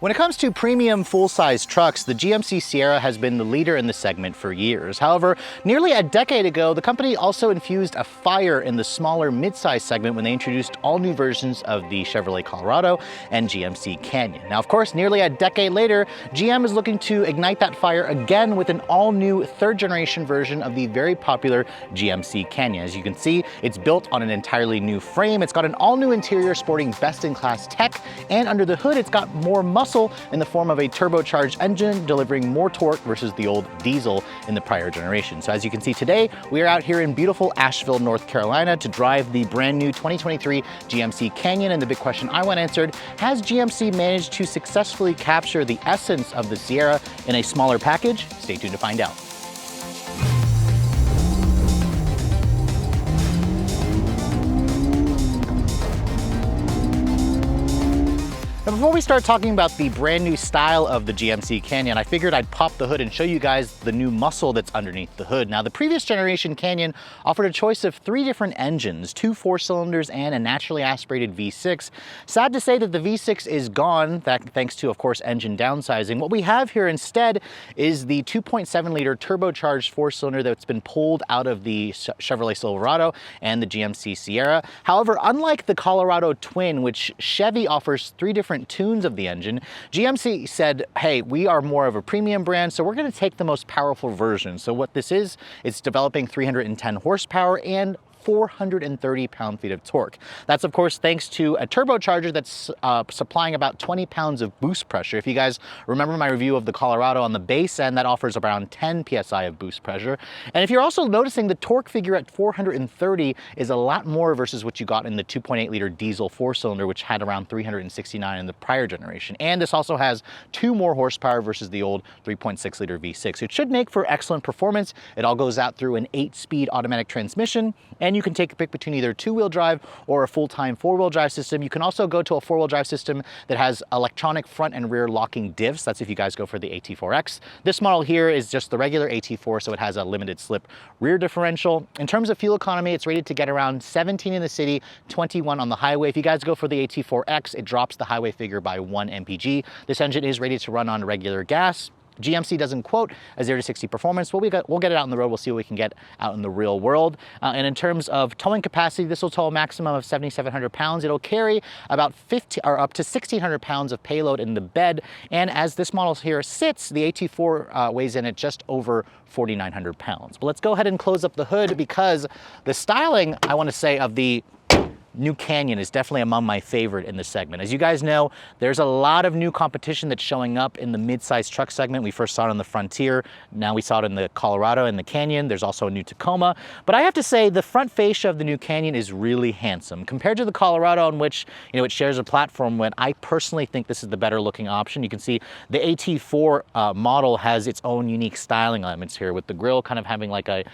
When it comes to premium full-size trucks, the GMC Sierra has been the leader in the segment for years. However, nearly a decade ago, the company also infused a fire in the smaller midsize segment when they introduced all new versions of the Chevrolet Colorado and GMC Canyon. Now, of course, nearly a decade later, GM is looking to ignite that fire again with an all-new third-generation version of the very popular GMC Canyon. As you can see, it's built on an entirely new frame. It's got an all-new interior sporting best-in-class tech, and under the hood, it's got more muscle in the form of a turbocharged engine, delivering more torque versus the old diesel in the prior generation. So as you can see today, we are out here in beautiful Asheville, North Carolina to drive the brand new 2023 GMC Canyon. And the big question I want answered, has GMC managed to successfully capture the essence of the Sierra in a smaller package? Stay tuned to find out. Now, before we start talking about the brand new style of the GMC Canyon, I figured I'd pop the hood and show you guys the new muscle that's underneath the hood. Now, the previous generation Canyon offered a choice of 3 different engines, 2 4-cylinders and a naturally aspirated V6. Sad to say that the V6 is gone, thanks to, of course, engine downsizing. What we have here instead is the 2.7-liter turbocharged 4-cylinder that's been pulled out of the Chevrolet Silverado and the GMC Sierra. However, unlike the Colorado Twin, which Chevy offers 3 different tunes of the engine, GMC said, hey, we are more of a premium brand, so we're going to take the most powerful version. So what this is, it's developing 310 horsepower and 430 pound-feet of torque. That's, of course, thanks to a turbocharger that's supplying about 20 pounds of boost pressure. If you guys remember my review of the Colorado on the base end, that offers around 10 psi of boost pressure. And if you're also noticing, the torque figure at 430 is a lot more versus what you got in the 2.8-liter diesel 4-cylinder, which had around 369 in the prior generation. And this also has 2 more horsepower versus the old 3.6-liter V6. It should make for excellent performance. It all goes out through an 8-speed automatic transmission, and you can take a pick between either 2-wheel drive or a full-time 4-wheel drive system. You can also go to a 4-wheel drive system that has electronic front and rear locking diffs. That's if you guys go for the AT4X. This model here is just the regular AT4, so it has a limited slip rear differential. In terms of fuel economy, it's rated to get around 17 in the city, 21 on the highway. If you guys go for the AT4X, it drops the highway figure by 1 mpg. This engine is rated to run on regular gas. GMC doesn't quote a 0 to 60 performance, but we'll get it out on the road. We'll see what we can get out in the real world. And in terms of towing capacity, this will tow a maximum of 7,700 pounds. It'll carry about up to 1,600 pounds of payload in the bed. And as this model here sits, the AT4 weighs in at just over 4,900 pounds. But let's go ahead and close up the hood, because the styling, I want to say, of the new Canyon is definitely among my favorite in this segment. As you guys know, there's a lot of new competition that's showing up in the mid-size truck segment. We first saw it on the Frontier. Now we saw it in the Colorado and the Canyon. There's also a new Tacoma. But I have to say, the front fascia of the new Canyon is really handsome. Compared to the Colorado, in which, you know, it shares a platform with, I personally think this is the better looking option. You can see the AT4 model has its own unique styling elements here, with the grille kind of having like a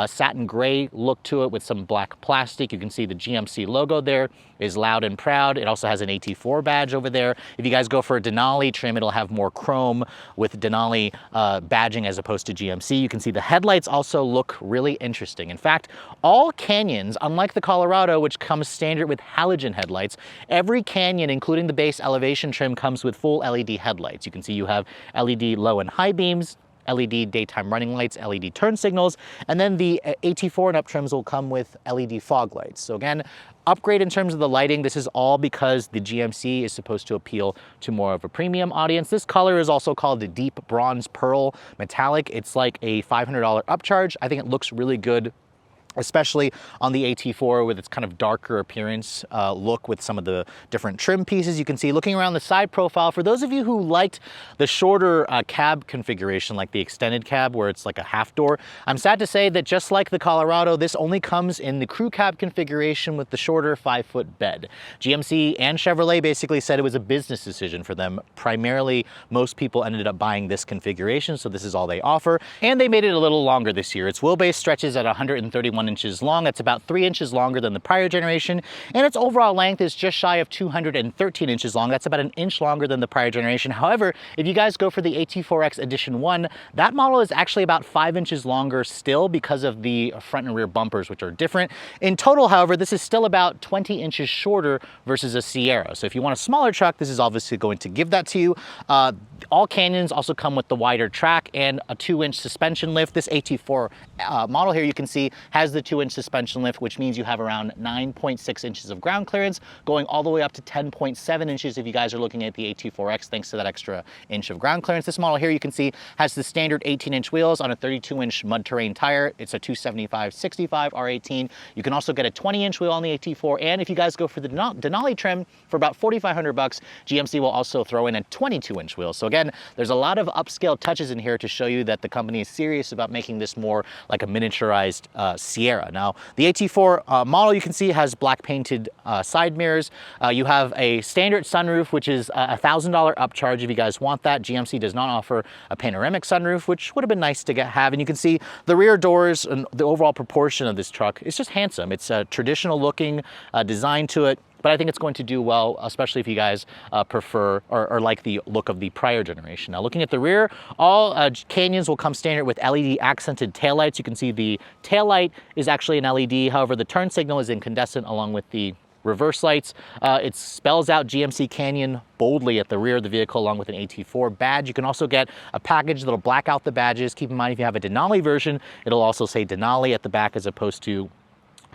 satin gray look to it with some black plastic. You can see the GMC logo there is loud and proud. It also has an AT4 badge over there. If you guys go for a Denali trim, it'll have more chrome with Denali badging as opposed to GMC. You can see the headlights also look really interesting. In fact, all Canyons, unlike the Colorado, which comes standard with halogen headlights, every Canyon, including the base elevation trim, comes with full LED headlights. You can see you have LED low and high beams, LED daytime running lights, LED turn signals, and then the AT4 and up trims will come with LED fog lights. So again, upgrade in terms of the lighting. This is all because the GMC is supposed to appeal to more of a premium audience. This color is also called the Deep Bronze Pearl Metallic. It's like a $500 upcharge. I think it looks really good, especially on the AT4 with its kind of darker appearance look with some of the different trim pieces. You can see, looking around the side profile, for those of you who liked the shorter cab configuration, like the extended cab where it's like a half door, I'm sad to say that just like the Colorado, this only comes in the crew cab configuration with the shorter 5-foot bed. GMC and Chevrolet basically said it was a business decision for them. Primarily, most people ended up buying this configuration, so this is all they offer. And they made it a little longer this year. Its wheelbase stretches at 131 1 inches long. That's about 3 inches longer than the prior generation, and its overall length is just shy of 213 inches long. That's about an inch longer than the prior generation. However, if you guys go for the AT4X Edition 1, that model is actually about 5 inches longer still because of the front and rear bumpers, which are different. In total, however, this is still about 20 inches shorter versus a Sierra. So if you want a smaller truck, this is obviously going to give that to you. All Canyons also come with the wider track and a 2-inch suspension lift. This AT4 model here, you can see, has the 2-inch suspension lift, which means you have around 9.6 inches of ground clearance, going all the way up to 10.7 inches if you guys are looking at the AT4X, thanks to that extra inch of ground clearance. This model here, you can see, has the standard 18-inch wheels on a 32-inch mud terrain tire. It's a 275/65 R18. You can also get a 20-inch wheel on the AT4, and if you guys go for the Denali trim for about $4,500, GMC will also throw in a 22-inch wheel. So again, there's a lot of upscale touches in here to show you that the company is serious about making this more like a miniaturized Sierra. Now, the AT4 model, you can see, has black painted side mirrors. You have a standard sunroof, which is a $1,000 upcharge if you guys want that. GMC does not offer a panoramic sunroof, which would have been nice to have. And you can see the rear doors and the overall proportion of this truck is just handsome. It's a traditional looking design to it, but I think it's going to do well, especially if you guys prefer or like the look of the prior generation. Now, looking at the rear, all Canyons will come standard with LED accented taillights. You can see the taillight is actually an LED. However, the turn signal is incandescent along with the reverse lights. It spells out GMC Canyon boldly at the rear of the vehicle along with an AT4 badge. You can also get a package that'll black out the badges. Keep in mind, if you have a Denali version, it'll also say Denali at the back as opposed to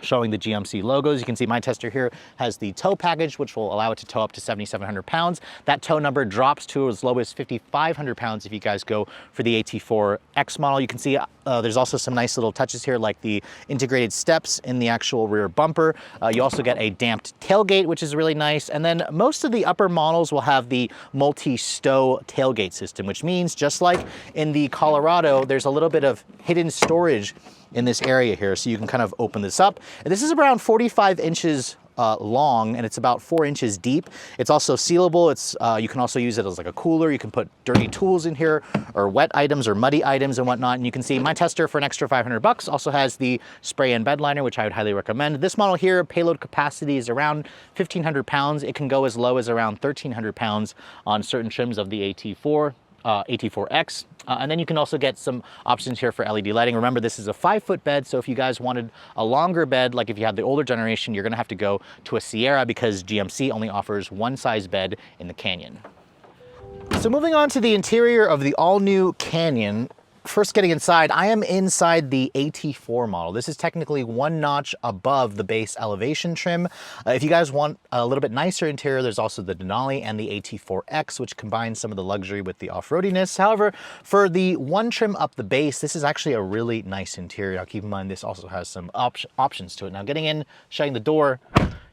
showing the GMC logos. You can see my tester here has the tow package, which will allow it to tow up to 7,700 pounds. That tow number drops to as low as 5,500 pounds if you guys go for the AT4X model. You can see there's also some nice little touches here, like the integrated steps in the actual rear bumper. You also get a damped tailgate, which is really nice. And then most of the upper models will have the multi-stow tailgate system, which means just like in the Colorado, there's a little bit of hidden storage in this area here, so you can kind of open this up. And this is around 45 inches long, and it's about 4 inches deep. It's also sealable. It's you can also use it as like a cooler. You can put dirty tools in here, or wet items, or muddy items and whatnot. And you can see my tester for an extra $500 also has the spray and bed liner, which I would highly recommend. This model here, payload capacity is around 1,500 pounds. It can go as low as around 1,300 pounds on certain trims of the AT4. AT4X. And then you can also get some options here for LED lighting. Remember, this is a 5-foot bed, so if you guys wanted a longer bed, like if you had the older generation, you're gonna have to go to a Sierra because GMC only offers one size bed in the Canyon. So moving on to the interior of the all-new Canyon. First, getting inside, I am inside the AT4 model. This is technically one notch above the base elevation trim. If you guys want a little bit nicer interior, there's also the Denali and the AT4X, which combines some of the luxury with the off-roadiness. However, for the one trim up the base, this is actually a really nice interior. Now, keep in mind, this also has some options to it. Now, getting in, shutting the door,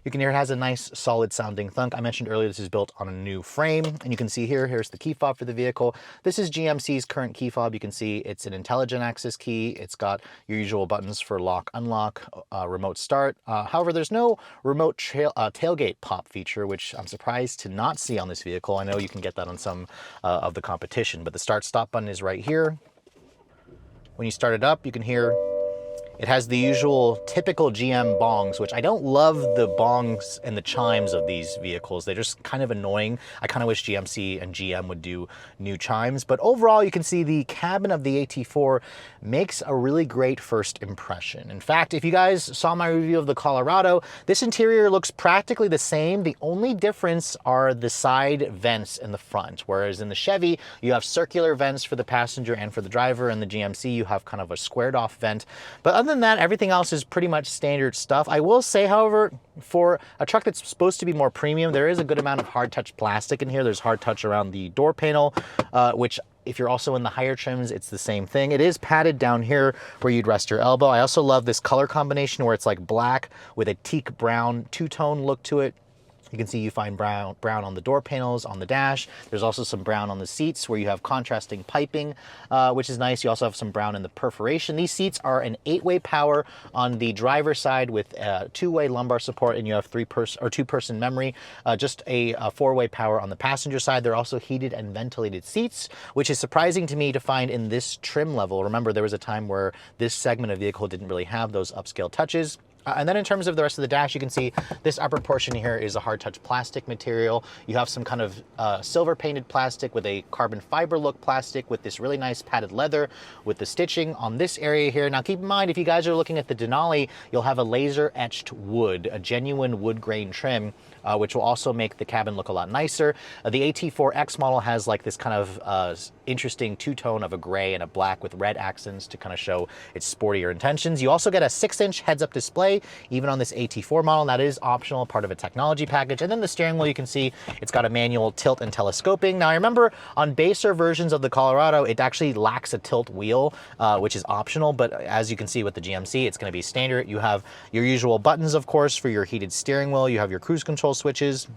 you can hear it has a nice solid sounding thunk. I mentioned earlier this is built on a new frame, and you can see here's the key fob for the vehicle. This is GMC's current key fob. You can see it's an intelligent access key. It's got your usual buttons for lock, unlock, remote start. However, there's no remote tailgate pop feature, which I'm surprised to not see on this vehicle. I know you can get that on some of the competition, but the start stop button is right here. When you start it up, you can hear it has the usual typical GM bongs, which I don't love the bongs and the chimes of these vehicles. They're just kind of annoying. I kind of wish GMC and GM would do new chimes. But overall, you can see the cabin of the AT4 makes a really great first impression. In fact, if you guys saw my review of the Colorado, this interior looks practically the same. The only difference are the side vents in the front, whereas in the Chevy, you have circular vents for the passenger and for the driver, and the GMC, you have kind of a squared off vent. But other than that, everything else is pretty much standard stuff. I will say, however, for a truck that's supposed to be more premium, there is a good amount of hard touch plastic in here. There's hard touch around the door panel, which if you're also in the higher trims, it's the same thing. It is padded down here where you'd rest your elbow. I also love this color combination where it's like black with a teak brown two-tone look to it. You can see you find brown on the door panels on the dash. There's also some brown on the seats where you have contrasting piping, which is nice. You also have some brown in the perforation. These seats are an 8-way power on the driver's side with 2-way lumbar support, and you have 2-person memory. Just a 4-way power on the passenger side. They're also heated and ventilated seats, which is surprising to me to find in this trim level. Remember, there was a time where this segment of vehicle didn't really have those upscale touches. And then in terms of the rest of the dash, you can see this upper portion here is a hard touch plastic material. You have some kind of silver painted plastic with a carbon fiber look plastic with this really nice padded leather with the stitching on this area here. Now keep in mind, if you guys are looking at the Denali, you'll have a laser etched wood, a genuine wood grain trim, which will also make the cabin look a lot nicer. The AT4X model has like this kind of interesting two-tone of a gray and a black with red accents to kind of show its sportier intentions. You also get a 6-inch heads-up display, even on this AT4 model. That is optional, part of a technology package. And then the steering wheel, you can see it's got a manual tilt and telescoping. Now I remember on baser versions of the Colorado, it actually lacks a tilt wheel, which is optional. But as you can see with the GMC, it's going to be standard. You have your usual buttons, of course, for your heated steering wheel. You have your cruise control switches.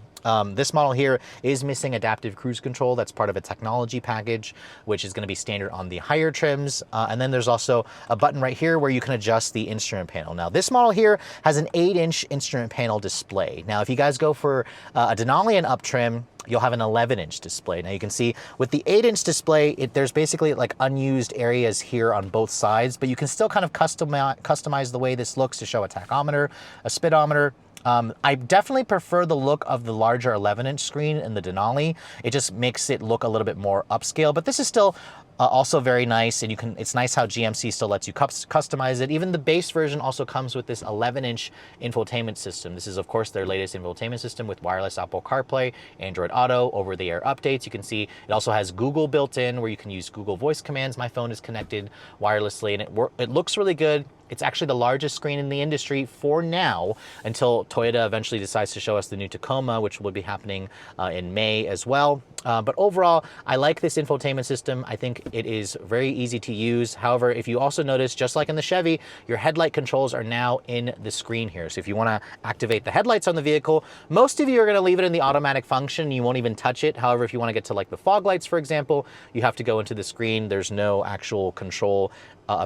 This model here is missing adaptive cruise control. That's part of a technology package, which is going to be standard on the higher trims. And then there's also a button right here where you can adjust the instrument panel. Now this model here has an 8-inch instrument panel display. Now if you guys go for a Denali and up trim, you'll have an 11-inch display. Now you can see with the 8-inch display, there's basically like unused areas here on both sides, but you can still kind of customize the way this looks to show a tachometer, a speedometer. I definitely prefer the look of the larger 11-inch screen in the Denali. It just makes it look a little bit more upscale, but this is still also very nice, and it's nice how GMC still lets you customize it. Even the base version also comes with this 11-inch infotainment system. This is, of course, their latest infotainment system with wireless Apple CarPlay, Android Auto, over-the-air updates. You can see it also has Google built in, where you can use Google voice commands. My phone is connected wirelessly, and it looks really good. It's actually the largest screen in the industry for now, until Toyota eventually decides to show us the new Tacoma, which will be happening in May as well. But overall, I like this infotainment system. I think it is very easy to use. However, if you also notice, just like in the Chevy, your headlight controls are now in the screen here. So if you want to activate the headlights on the vehicle, most of you are going to leave it in the automatic function. You won't even touch it. However, if you want to get to like the fog lights, for example, you have to go into the screen. There's no actual control,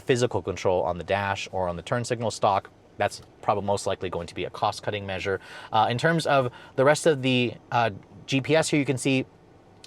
physical control on the dash or on the turn signal stalk. That's probably most likely going to be a cost-cutting measure. In terms of the rest of the GPS here, you can see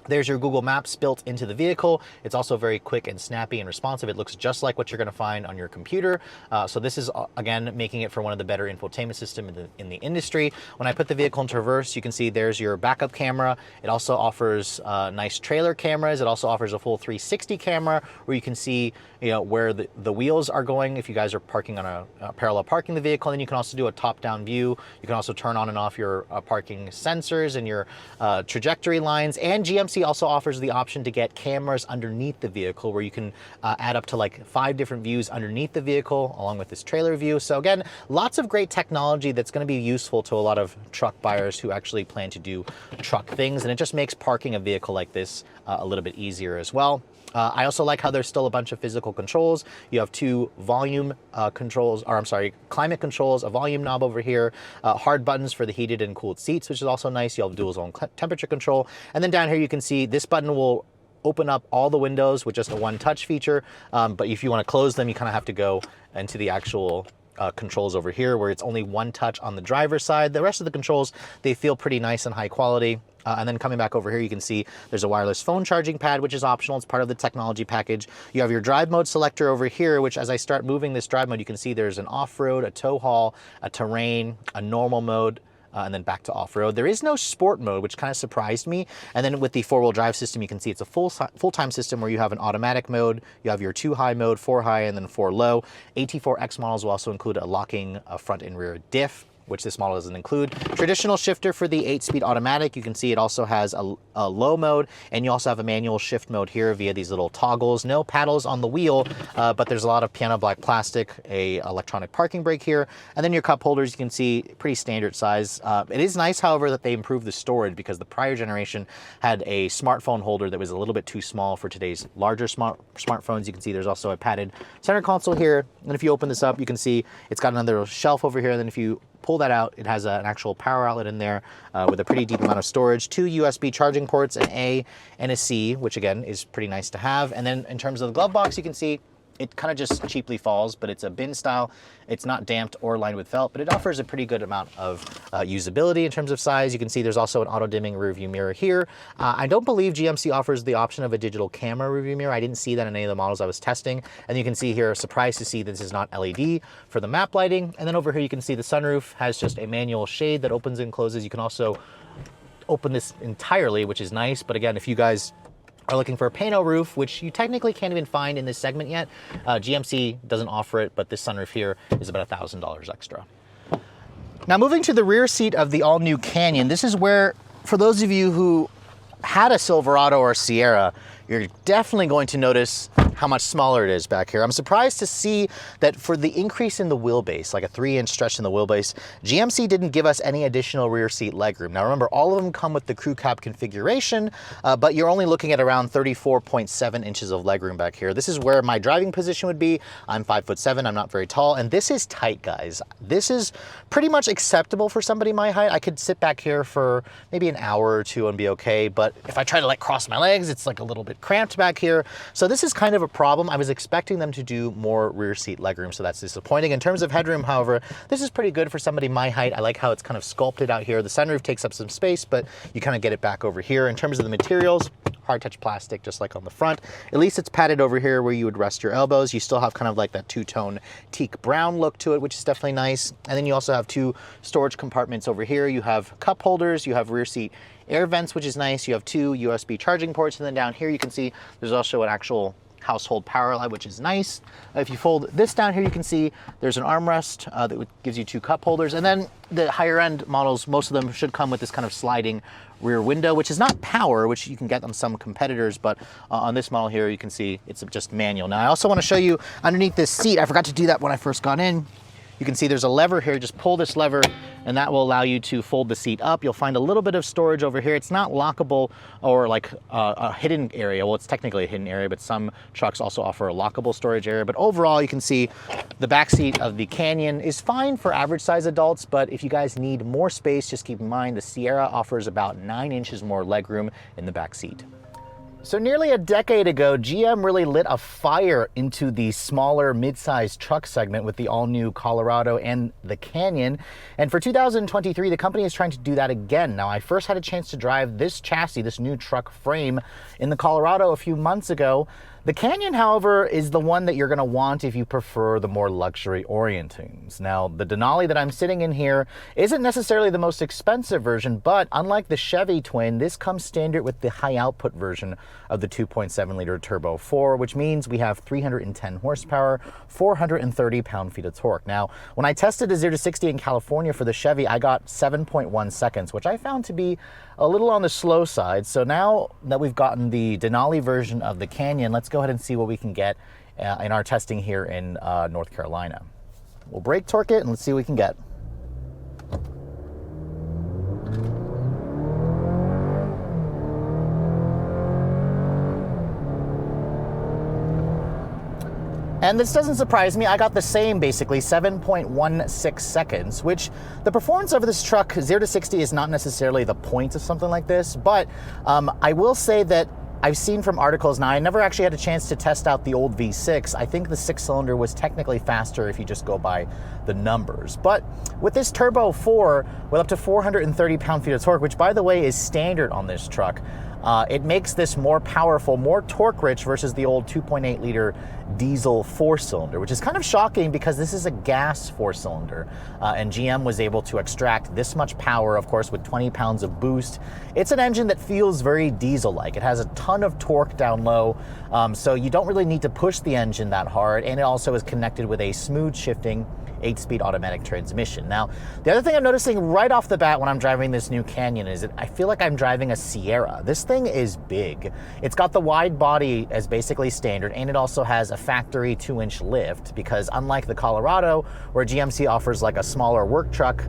there's your Google Maps built into the vehicle. It's also very quick and snappy and responsive. It looks just like what you're going to find on your computer. So this is, again, making it for one of the better infotainment systems in the industry. When I put the vehicle into reverse, you can see there's your backup camera. It also offers nice trailer cameras. It also offers a full 360 camera where you can see where the wheels are going if you guys are parking on a parallel parking the vehicle. And then you can also do a top-down view. You can also turn on and off your parking sensors and your trajectory lines. And GMC also offers the option to get cameras underneath the vehicle where you can add up to like 5 different views underneath the vehicle along with this trailer view. So again, lots of great technology that's going to be useful to a lot of truck buyers who actually plan to do truck things, and it just makes parking a vehicle like this a little bit easier as well. I also like how there's still a bunch of physical controls. You have 2 volume controls, or I'm sorry, climate controls, a volume knob over here, hard buttons for the heated and cooled seats, which is also nice. You have dual zone temperature control. And then down here you can see this button will open up all the windows with just a one-touch feature. But if you want to close them, you kind of have to go into the actual controls over here where it's only one touch on the driver's side. The rest of the controls, they feel pretty nice and high quality. And then coming back over here, you can see there's a wireless phone charging pad, which is optional. It's part of the technology package. You have your drive mode selector over here, which as I start moving this drive mode, you can see there's an off-road, a tow haul, a terrain, a normal mode, and then back to off-road. There is no sport mode, which kind of surprised me. And then with the 4-wheel drive system, you can see it's a full-time system where you have an automatic mode, you have your 2 high mode, 4 high, and then 4 low. AT4X models will also include a locking front and rear diff, which this model doesn't include. Traditional shifter for the 8-speed automatic. You can see it also has a low mode, and you also have a manual shift mode here via these little toggles. No paddles on the wheel, but there's a lot of piano black plastic, a electronic parking brake here, and then your cup holders, you can see pretty standard size. It is nice, however, that they improved the storage because the prior generation had a smartphone holder that was a little bit too small for today's larger smartphones. You can see there's also a padded center console here, and if you open this up, you can see it's got another shelf over here, and then if you pull that out. It has an actual power outlet in there with a pretty deep amount of storage, 2 USB charging ports, an A and a C, which again is pretty nice to have. And then in terms of the glove box, you can see it kind of just cheaply falls, but it's a bin style. It's not damped or lined with felt, but it offers a pretty good amount of usability in terms of size. You can see there's also an auto dimming rear view mirror here. I don't believe GMC offers the option of a digital camera rear view mirror. I didn't see that in any of the models I was testing. And you can see here, surprised to see this is not LED for the map lighting. And then over here, you can see the sunroof has just a manual shade that opens and closes. You can also open this entirely, which is nice. But again, if you guys are looking for a pano roof, which you technically can't even find in this segment yet, GMC doesn't offer it, but this sunroof here is about $1,000 extra. Now moving to the rear seat of the all-new Canyon, this is where, for those of you who had a Silverado or a Sierra, you're definitely going to notice how much smaller it is back here. I'm surprised to see that for the increase in the wheelbase, like a 3-inch stretch in the wheelbase, GMC didn't give us any additional rear seat legroom. Now remember, all of them come with the crew cab configuration, but you're only looking at around 34.7 inches of legroom back here. This is where my driving position would be. I'm 5'7", I'm not very tall, and this is tight, guys. This is pretty much acceptable for somebody my height. I could sit back here for maybe an hour or two and be okay, but if I try to like cross my legs, it's like a little bit cramped back here. So this is kind of a problem. I was expecting them to do more rear seat legroom, so that's disappointing. In terms of headroom, however, this is pretty good for somebody my height. I like how it's kind of sculpted out here. The sunroof takes up some space, but you kind of get it back over here. In terms of the materials, hard touch plastic, just like on the front. At least it's padded over here where you would rest your elbows. You still have kind of like that two-tone teak brown look to it, which is definitely nice. And then you also have 2 storage compartments over here. You have cup holders, you have rear seat air vents, which is nice. You have 2 USB charging ports, and then down here you can see there's also an actual household power outlet, which is nice. If you fold this down here, you can see there's an armrest that gives you 2 cup holders. And then the higher end models, most of them should come with this kind of sliding rear window, which is not power, which you can get on some competitors, but on this model here, you can see it's just manual. Now, I also want to show you underneath this seat. I forgot to do that when I first got in. You can see there's a lever here. Just pull this lever and that will allow you to fold the seat up. You'll find a little bit of storage over here. It's not lockable or like a hidden area. Well, it's technically a hidden area, but some trucks also offer a lockable storage area. But overall, you can see the back seat of the Canyon is fine for average size adults, but if you guys need more space, just keep in mind the Sierra offers about 9 inches more legroom in the back seat. So nearly a decade ago, GM really lit a fire into the smaller mid-sized truck segment with the all-new Colorado and the Canyon. And for 2023, the company is trying to do that again. Now, I first had a chance to drive this chassis, this new truck frame, in the Colorado a few months ago. The Canyon, however, is the one that you're going to want if you prefer the more luxury orientings. Now, the Denali that I'm sitting in here isn't necessarily the most expensive version, but unlike the Chevy twin, this comes standard with the high output version of the 2.7 liter turbo 4, which means we have 310 horsepower, 430 pound-feet of torque. Now, when I tested a 0 to 60 in California for the Chevy, I got 7.1 seconds, which I found to be a little on the slow side. So now that we've gotten the Denali version of the Canyon, let's go ahead and see what we can get in our testing here in North Carolina. We'll brake torque it and let's see what we can get. And this doesn't surprise me. I got the same, basically, 7.16 seconds, which the performance of this truck, 0 to 60, is not necessarily the point of something like this, but I will say that I've seen from articles, now I never actually had a chance to test out the old V6. I think the 6-cylinder was technically faster if you just go by the numbers. But with this Turbo 4, with up to 430 pound-feet of torque, which by the way is standard on this truck, it makes this more powerful, more torque-rich versus the old 2.8 liter diesel 4-cylinder, which is kind of shocking because this is a gas 4-cylinder. And GM was able to extract this much power, of course, with 20 pounds of boost. It's an engine that feels very diesel-like. It has a ton of torque down low, so you don't really need to push the engine that hard, and it also is connected with a smooth shifting 8-speed automatic transmission. Now, the other thing I'm noticing right off the bat when I'm driving this new Canyon is that I feel like I'm driving a Sierra. This thing is big. It's got the wide body as basically standard, and it also has a factory 2-inch lift because unlike the Colorado, where GMC offers like a smaller work truck,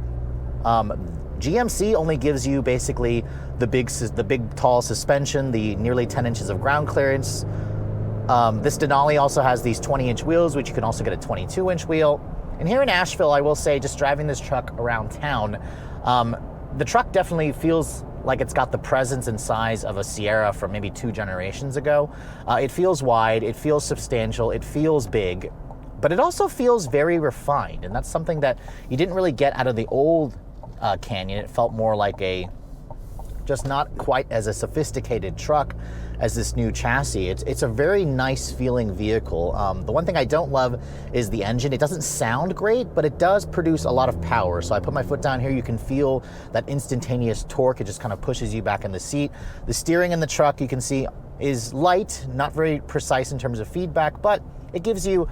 GMC only gives you basically the big tall suspension, the nearly 10 inches of ground clearance. This Denali also has these 20-inch wheels, which you can also get a 22-inch wheel. And here in Asheville, I will say, just driving this truck around town, the truck definitely feels like it's got the presence and size of a Sierra from maybe 2 generations ago. It feels wide, it feels substantial, it feels big, but it also feels very refined. And that's something that you didn't really get out of the old Canyon. It felt more like just not quite as a sophisticated truck as this new chassis. It's a very nice feeling vehicle. The one thing I don't love is the engine. It doesn't sound great, but it does produce a lot of power. So I put my foot down here, you can feel that instantaneous torque. It just kind of pushes you back in the seat. The steering in the truck, you can see, is light, not very precise in terms of feedback, but it gives you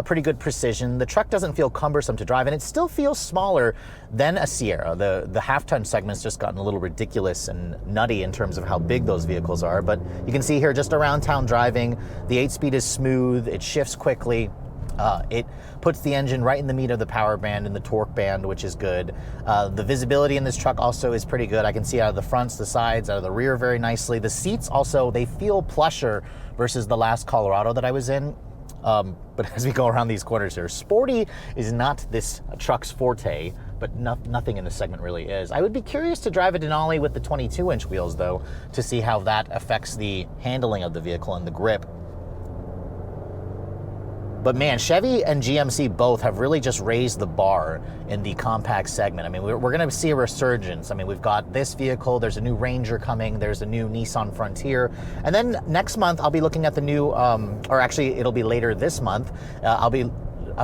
pretty good precision. The truck doesn't feel cumbersome to drive, and it still feels smaller than a Sierra. The half-ton segment's just gotten a little ridiculous and nutty in terms of how big those vehicles are, but you can see here just around town driving, the 8-speed is smooth, it shifts quickly. It puts the engine right in the meat of the power band and the torque band, which is good. The visibility in this truck also is pretty good. I can see out of the fronts, the sides, out of the rear very nicely. The seats also, they feel plusher versus the last Colorado that I was in. But as we go around these corners here, sporty is not this truck's forte, but nothing in the segment really is. I would be curious to drive a Denali with the 22-inch wheels, though, to see how that affects the handling of the vehicle and the grip. But man, Chevy and GMC both have really just raised the bar in the compact segment. I mean, we're going to see a resurgence. I mean, we've got this vehicle, there's a new Ranger coming, there's a new Nissan Frontier. And then next month, I'll be looking at the new, or actually it'll be later this month, I'll be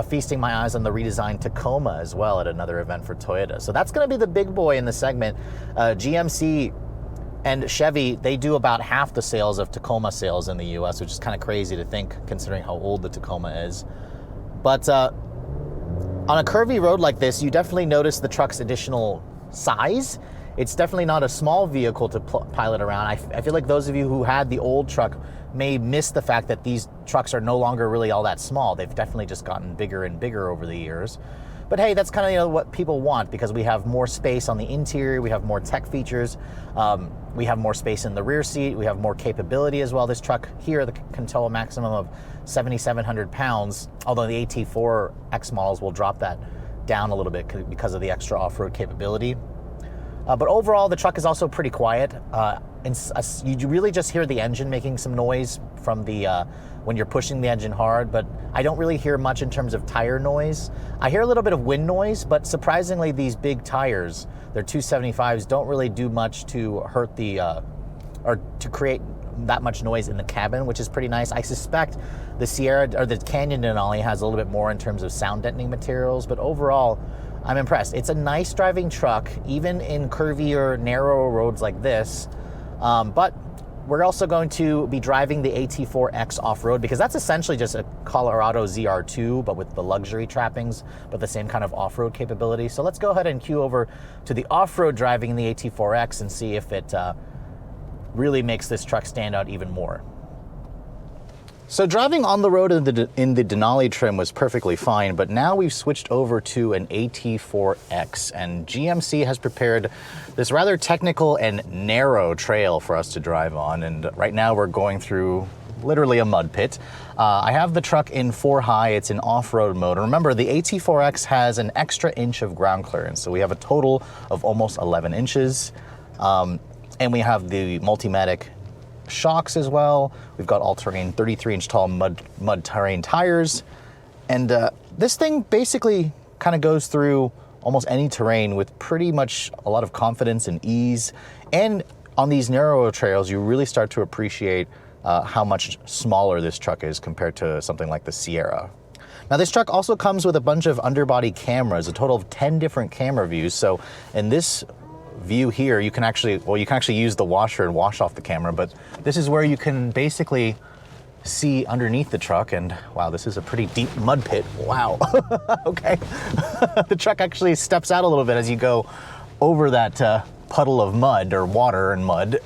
feasting my eyes on the redesigned Tacoma as well at another event for Toyota. So that's going to be the big boy in the segment. GMC and Chevy, they do about half the sales of Tacoma sales in the US, which is kind of crazy to think considering how old the Tacoma is. But on a curvy road like this, you definitely notice the truck's additional size. It's definitely not a small vehicle to pilot around. I feel like those of you who had the old truck may miss the fact that these trucks are no longer really all that small. They've definitely just gotten bigger and bigger over the years. But hey, that's kind of what people want, because we have more space on the interior, we have more tech features, we have more space in the rear seat, we have more capability as well. This truck here can tow a maximum of 7,700 pounds, although the AT4 X models will drop that down a little bit because of the extra off-road capability. But overall, the truck is also pretty quiet. You really just hear the engine making some noise from the when you're pushing the engine hard, but I don't really hear much in terms of tire noise. I hear a little bit of wind noise, but surprisingly, these big tires, their 275s, don't really do much to hurt the, or to create that much noise in the cabin, which is pretty nice. I suspect the Sierra, or the Canyon Denali has a little bit more in terms of sound deadening materials, but overall, I'm impressed. It's a nice driving truck, even in curvier, narrow roads like this, but we're also going to be driving the AT4X off-road, because that's essentially just a Colorado ZR2, but with the luxury trappings, but the same kind of off-road capability. So let's go ahead and cue over to the off-road driving in the AT4X and see if it really makes this truck stand out even more. So driving on the road in the Denali trim was perfectly fine, but now we've switched over to an AT4X, and GMC has prepared this rather technical and narrow trail for us to drive on, and right now we're going through literally a mud pit. I have the truck in 4 high, it's in off-road mode. Remember, the AT4X has an extra inch of ground clearance, so we have a total of almost 11 inches, and we have the Multimatic shocks as well. We've got all-terrain 33-inch tall mud terrain tires, and this thing basically kind of goes through almost any terrain with pretty much a lot of confidence and ease. And on these narrower trails, you really start to appreciate how much smaller this truck is compared to something like the Sierra. Now, this truck also comes with a bunch of underbody cameras, a total of 10 different camera views. So in this view here, you can actually use the washer and wash off the camera, but this is where you can basically see underneath the truck, and wow, this is a pretty deep mud pit. Wow. Okay. The truck actually steps out a little bit as you go over that puddle of mud, or water and mud.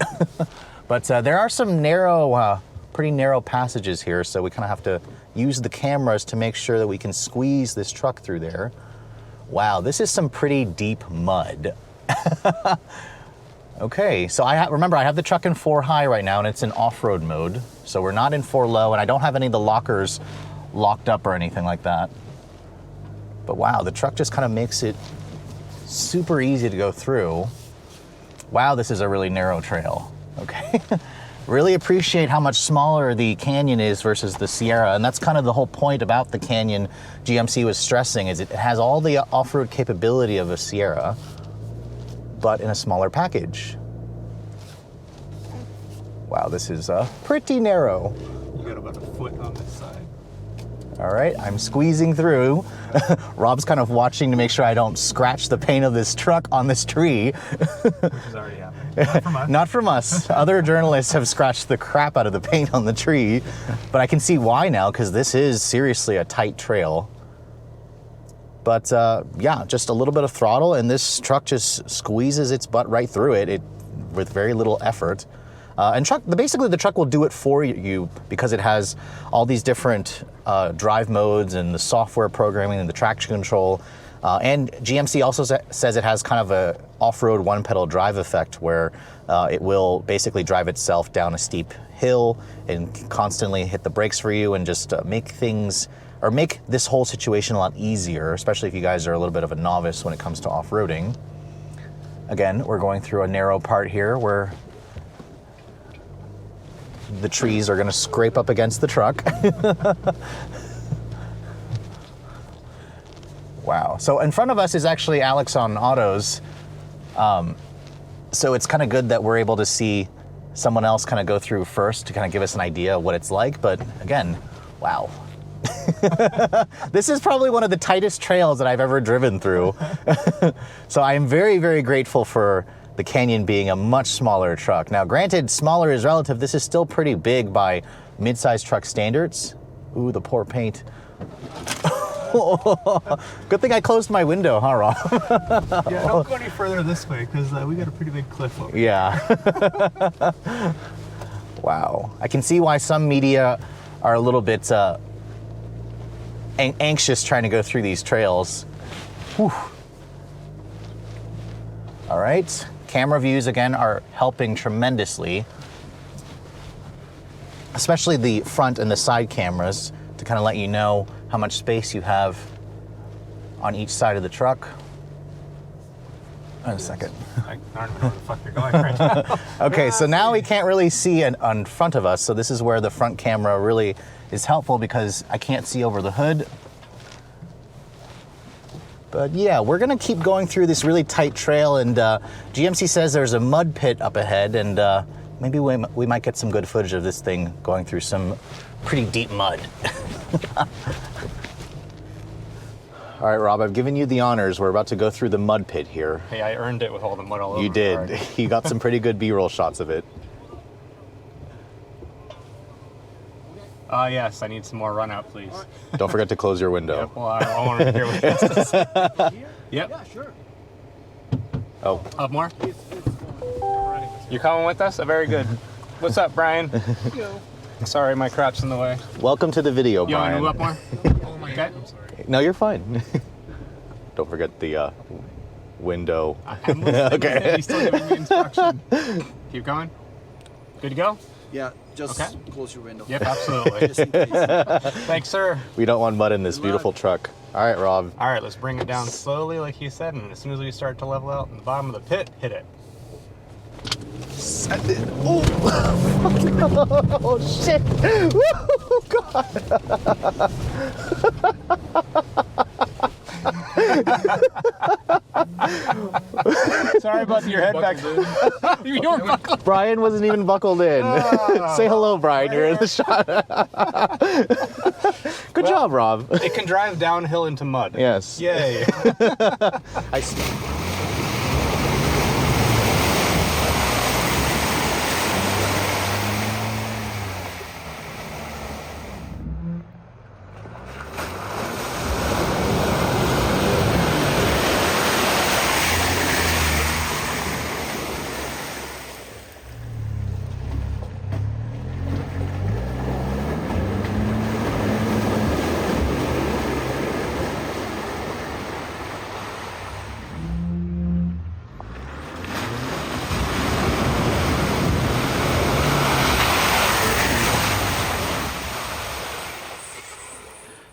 But there are some narrow, pretty narrow passages here, so we kind of have to use the cameras to make sure that we can squeeze this truck through there. Wow, this is some pretty deep mud. Okay, so remember I have the truck in 4 high right now, and it's in off-road mode, so we're not in 4 low, and I don't have any of the lockers locked up or anything like that. But wow, the truck just kind of makes it super easy to go through. Wow, this is a really narrow trail. Okay. Really appreciate how much smaller the Canyon is versus the Sierra, and that's kind of the whole point about the Canyon GMC was stressing, is it has all the off-road capability of a Sierra, but in a smaller package. Wow, this is pretty narrow. You got about a foot on this side. All right, I'm squeezing through. Rob's kind of watching to make sure I don't scratch the paint of this truck on this tree. Which has already happened. Not from us. Not from us. Other journalists have scratched the crap out of the paint on the tree, but I can see why now, because this is seriously a tight trail. But yeah, just a little bit of throttle, and this truck just squeezes its butt right through it with very little effort. And basically the truck will do it for you because it has all these different drive modes and the software programming and the traction control. And GMC also says it has kind of a off-road one-pedal drive effect where it will basically drive itself down a steep hill and constantly hit the brakes for you and just make this whole situation a lot easier, especially if you guys are a little bit of a novice when it comes to off-roading. Again, we're going through a narrow part here where the trees are going to scrape up against the truck. Wow. So in front of us is actually Alex on autos. So it's kind of good that we're able to see someone else kind of go through first to kind of give us an idea of what it's like. But again, wow. This is probably one of the tightest trails that I've ever driven through. So I am very, very grateful for the Canyon being a much smaller truck. Now, granted, smaller is relative. This is still pretty big by mid-size truck standards. Ooh, the poor paint. Good thing I closed my window, huh, Rob? Yeah, don't go any further this way because we got a pretty big cliff over here. Yeah. Wow. I can see why some media are a little bit anxious trying to go through these trails. Whew. All right. Camera views, again, are helping tremendously, especially the front and the side cameras to kind of let you know how much space you have on each side of the truck. Wait a second. I don't even know where the fuck you're going right now. Okay, so now we can't really see on front of us, so this is where the front camera really is helpful because I can't see over the hood. But yeah, we're gonna keep going through this really tight trail, and GMC says there's a mud pit up ahead, and maybe we might get some good footage of this thing going through some pretty deep mud. All right, Rob, I've given you the honors. We're about to go through the mud pit here. Hey, I earned it with all the mud all over. You did. You got some pretty good B-roll shots of it. Yes, I need some more run out, please. Don't forget to close your window. Yep, well, I want to hear what he has to say. Yep. Yeah, sure. Oh. Up more? You're coming with us? Very good. What's up, Brian? Sorry, my crap's in the way. Welcome to the video, You want Brian. to move up more? Oh my God. I'm sorry. No, you're fine. Don't forget the window. I'm listening. Okay. He's still giving me instruction. Keep going. Good to go? Yeah, just Okay. close your window. Yep, absolutely. Just in case. Thanks, sir. We don't want mud in this Good beautiful luck. truck. All right, Rob. All right, let's bring it down slowly, like you said, and as soon as we start to level out in the bottom of the pit, hit it. Send it. Oh, oh shit. Woo, God. Sorry about your head back there. You were buckled. Brian wasn't even buckled in. Say hello, Brian. You're in the shot. Good job, Rob. It can drive downhill into mud. Yes. Yay. I see.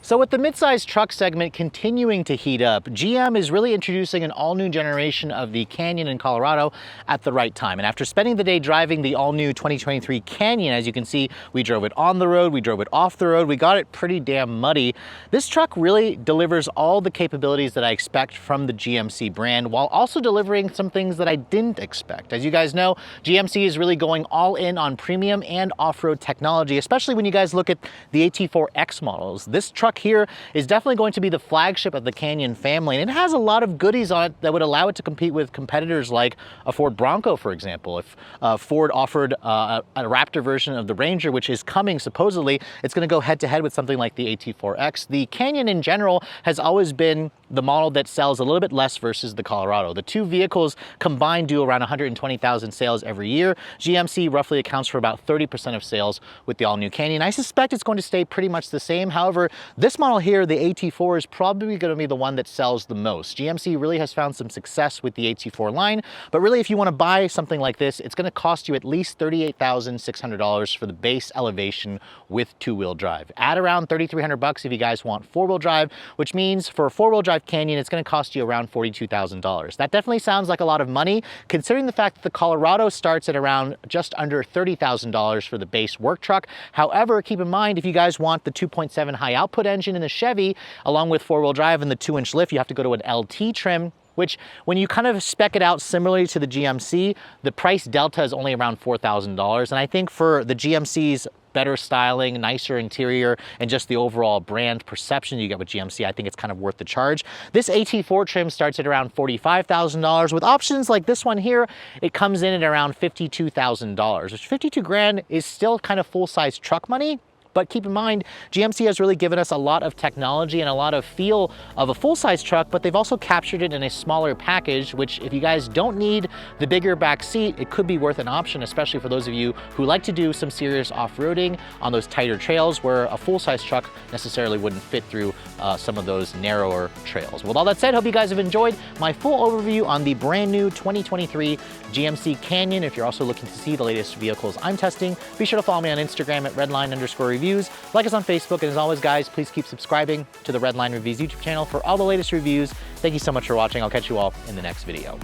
So with the midsize truck segment continuing to heat up, GM is really introducing an all-new generation of the Canyon in Colorado at the right time. And after spending the day driving the all-new 2023 Canyon, as you can see, we drove it on the road, we drove it off the road, we got it pretty damn muddy. This truck really delivers all the capabilities that I expect from the GMC brand, while also delivering some things that I didn't expect. As you guys know, GMC is really going all in on premium and off-road technology, especially when you guys look at the AT4X models. This truck here is definitely going to be the flagship of the Canyon family, and it has a lot of goodies on it that would allow it to compete with competitors like a Ford Bronco, for example. If Ford offered a Raptor version of the Ranger, which is coming supposedly, it's going to go head-to-head with something like the AT4X. The Canyon in general has always been the model that sells a little bit less versus the Colorado. The two vehicles combined do around 120,000 sales every year. GMC roughly accounts for about 30% of sales with the all-new Canyon. I suspect it's going to stay pretty much the same. However, this model here, the AT4, is probably going to be the one that sells the most. GMC really has found some success with the AT4 line, but really if you want to buy something like this, it's going to cost you at least $38,600 for the base elevation with two-wheel drive. Add around $3,300 if you guys want four-wheel drive, which means for a four-wheel drive Canyon, it's going to cost you around $42,000. That definitely sounds like a lot of money, considering the fact that the Colorado starts at around just under $30,000 for the base work truck. However, keep in mind, if you guys want the 2.7 high output engine in the Chevy, along with four-wheel drive and the 2-inch lift, you have to go to an LT trim, which when you kind of spec it out similarly to the GMC, the price delta is only around $4,000. And I think for the GMC's better styling, nicer interior, and just the overall brand perception you get with GMC, I think it's kind of worth the charge. This AT4 trim starts at around $45,000. With options like this one here, it comes in at around $52,000, which 52 grand is still kind of full-size truck money. But keep in mind, GMC has really given us a lot of technology and a lot of feel of a full-size truck, but they've also captured it in a smaller package, which if you guys don't need the bigger back seat, it could be worth an option, especially for those of you who like to do some serious off-roading on those tighter trails where a full-size truck necessarily wouldn't fit through some of those narrower trails. With all that said, hope you guys have enjoyed my full overview on the brand new 2023 GMC Canyon. If you're also looking to see the latest vehicles I'm testing, be sure to follow me on Instagram at redline_reviews. Like us on Facebook, and as always, guys, please keep subscribing to the Redline Reviews YouTube channel for all the latest reviews. Thank you so much for watching. I'll catch you all in the next video.